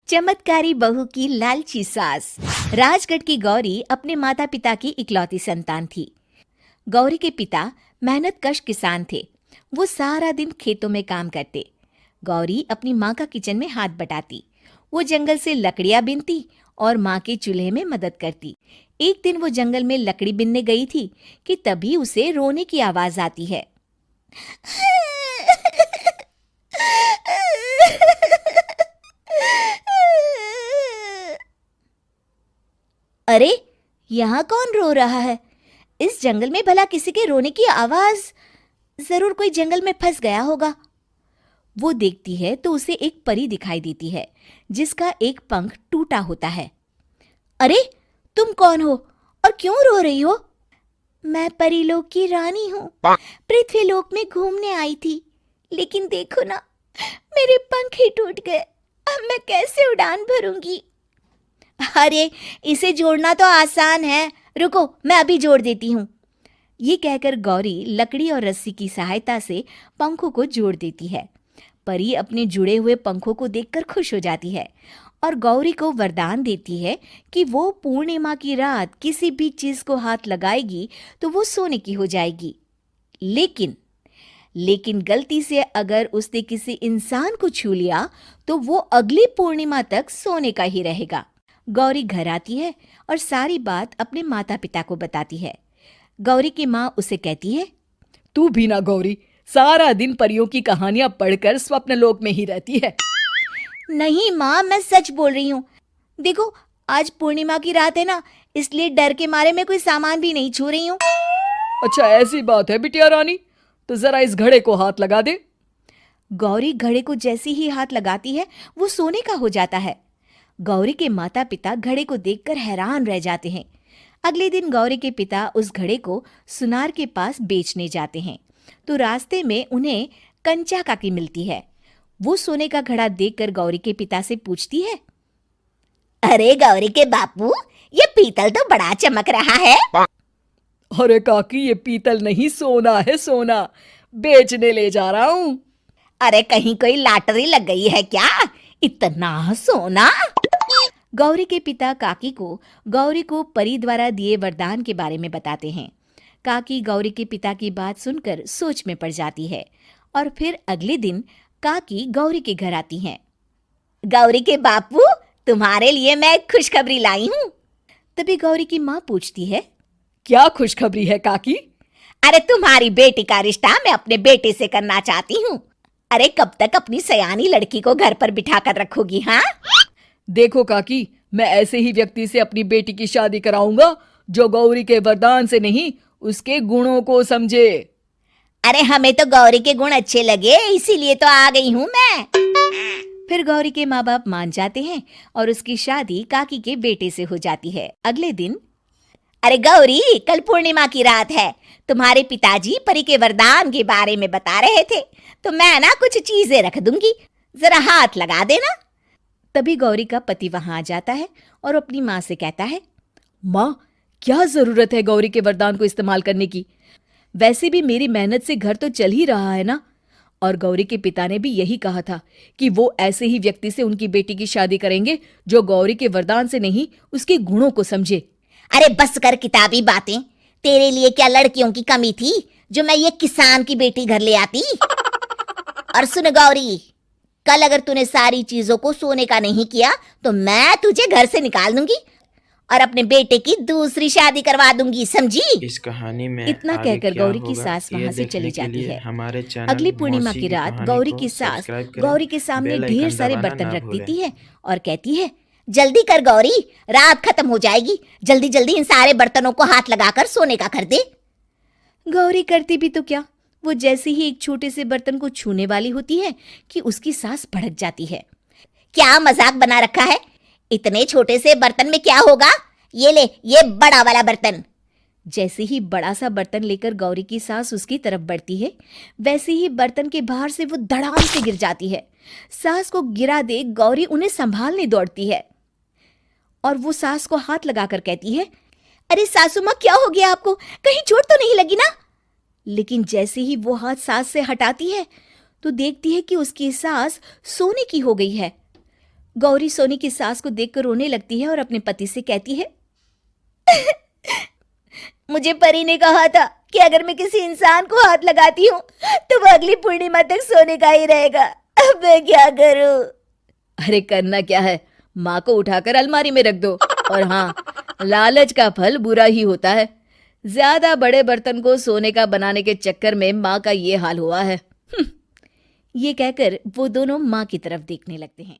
चमत्कारी बहू की लालची सास। राजगढ़ की गौरी अपने माता पिता की इकलौती संतान थी। गौरी के पिता मेहनतकश किसान थे। वो सारा दिन खेतों में काम करते। गौरी अपनी माँ का किचन में हाथ बटाती। वो जंगल से लकड़ियाँ बीनती और माँ के चूल्हे में मदद करती। एक दिन वो जंगल में लकड़ी बीनने गई थी कि तभी उसे रोने की आवाज आती है। अरे, यहाँ कौन रो रहा है? इस जंगल में भला किसी के रोने की आवाज? जरूर कोई जंगल में फंस गया होगा। वो देखती है तो उसे एक परी दिखाई देती है जिसका एक पंख टूटा होता है। अरे, तुम कौन हो और क्यों रो रही हो? मैं परीलोक की रानी हूँ। पृथ्वीलोक में घूमने आई थी, लेकिन देखो ना, मेरे पंख ही टूट गए। अब मैं कैसे उड़ान भरूंगी? अरे, इसे जोड़ना तो आसान है। रुको, मैं अभी जोड़ देती हूँ। ये कहकर गौरी लकड़ी और रस्सी की सहायता से पंखों को जोड़ देती है। परी अपने जुड़े हुए पंखों को देखकर खुश हो जाती है और गौरी को वरदान देती है कि वो पूर्णिमा की रात किसी भी चीज को हाथ लगाएगी तो वो सोने की हो जाएगी। लेकिन गलती से अगर उसने किसी इंसान को छू लिया तो वो अगली पूर्णिमा तक सोने का ही रहेगा। गौरी घर आती है और सारी बात अपने माता पिता को बताती है। गौरी की माँ उसे कहती है, तू भी ना गौरी, सारा दिन परियों की कहानियां पढ़कर स्वप्न लोक में ही रहती है। नहीं माँ, मैं सच बोल रही हूँ। देखो, आज पूर्णिमा की रात है ना, इसलिए डर के मारे मैं कोई सामान भी नहीं छू रही हूँ। अच्छा, ऐसी बात है बिटिया रानी, तो जरा इस घड़े को हाथ लगा दे। गौरी घड़े को जैसे ही हाथ लगाती है वो सोने का हो जाता है। गौरी के माता पिता घड़े को देखकर हैरान रह जाते हैं। अगले दिन गौरी के पिता उस घड़े को सुनार के पास बेचने जाते हैं तो रास्ते में उन्हें कंचा काकी मिलती है। वो सोने का घड़ा देखकर गौरी के पिता से पूछती है, अरे गौरी के बापू, ये पीतल तो बड़ा चमक रहा है। अरे काकी, ये पीतल नहीं, सोना है, सोना। बेचने ले जा रहा हूँ। अरे, कहीं कोई लॉटरी लग गई है क्या? इतना सोना? गौरी के पिता काकी को गौरी को परी द्वारा दिए वरदान के बारे में बताते हैं। काकी गौरी के पिता की बात सुनकर सोच में पड़ जाती है और फिर अगले दिन काकी गौरी के घर आती हैं। गौरी के बापू, तुम्हारे लिए मैं एक खुशखबरी लाई हूँ। तभी गौरी की माँ पूछती है, क्या खुशखबरी है काकी? अरे, तुम्हारी बेटी का रिश्ता मैं अपने बेटे से करना चाहती हूँ। अरे, कब तक अपनी सयानी लड़की को घर पर बिठा कर रखोगी? हाँ, देखो काकी, मैं ऐसे ही व्यक्ति से अपनी बेटी की शादी कराऊंगा जो गौरी के वरदान से नहीं, उसके गुणों को समझे। अरे, हमें तो गौरी के गुण अच्छे लगे, इसीलिए तो आ गई हूँ मैं। फिर गौरी के माँ बाप मान जाते हैं और उसकी शादी काकी के बेटे से हो जाती है। अगले दिन, अरे गौरी, कल पूर्णिमा की रात है। तुम्हारे पिताजी परी के वरदान के बारे में बता रहे थे, तो मैं ना कुछ चीजें रख दूंगी, जरा हाथ लगा देना। तभी गौरी का पति वहां आ जाता है और अपनी माँ से कहता है, माँ, क्या जरूरत है गौरी के वरदान को इस्तेमाल करने की? वैसे भी मेरी मेहनत से घर तो चल ही रहा है ना। और गौरी के पिता ने भी यही कहा था कि वो ऐसे ही व्यक्ति से उनकी बेटी की शादी करेंगे जो गौरी के वरदान से नहीं, उसके गुणों को समझे। अरे बस कर किताबी बातें। तेरे लिए क्या लड़कियों की कमी थी जो मैं ये किसान की बेटी घर ले आती? और सुन गौरी, कल अगर तूने सारी चीजों को सोने का नहीं किया तो मैं तुझे घर से निकाल दूंगी और अपने बेटे की दूसरी शादी करवा दूंगी, समझी? इस कहानी में इतना कहकर गौरी की सास वहां से चली जाती है। अगली पूर्णिमा की रात गौरी की सास गौरी के सामने ढेर सारे बर्तन रख देती है और कहती है, जल्दी कर गौरी, रात खत्म हो जाएगी। जल्दी जल्दी इन सारे बर्तनों को हाथ लगाकर सोने का कर दे। गौरी करती भी तो क्या, वो जैसे ही एक छोटे से बर्तन को छूने वाली होती है कि उसकी सास भड़क जाती है। क्या मजाक बना रखा है? इतने छोटे से बर्तन में क्या होगा? ये ले, ये बड़ा वाला बर्तन। जैसे ही बड़ा सा बर्तन लेकर गौरी की सास उसकी तरफ बढ़ती है, वैसे ही बर्तन के बाहर से वो धड़ाम से गिर जाती है। सास को गिरा देख गौरी उन्हें संभालने दौड़ती है और वो सास को हाथ लगाकर कहती है, अरे सासू माँ, क्या हो गया आपको? कहीं चोट तो नहीं लगी ना? लेकिन जैसे ही वो हाथ सास से हटाती है तो देखती है कि उसकी सास सोने की हो गई है। गौरी सोनी की सास को देखकर रोने लगती है और अपने पति से कहती है, मुझे परी ने कहा था कि अगर मैं किसी इंसान को हाथ लगाती हूँ तो वो अगली पूर्णिमा तक सोने का ही रहेगा। अब मैं क्या करूँ? अरे करना क्या है, माँ को उठाकर अलमारी में रख दो। और हाँ, लालच का फल बुरा ही होता है। ज्यादा बड़े बर्तन को सोने का बनाने के चक्कर में माँ का ये हाल हुआ है। ये कहकर वो दोनों माँ की तरफ देखने लगते हैं।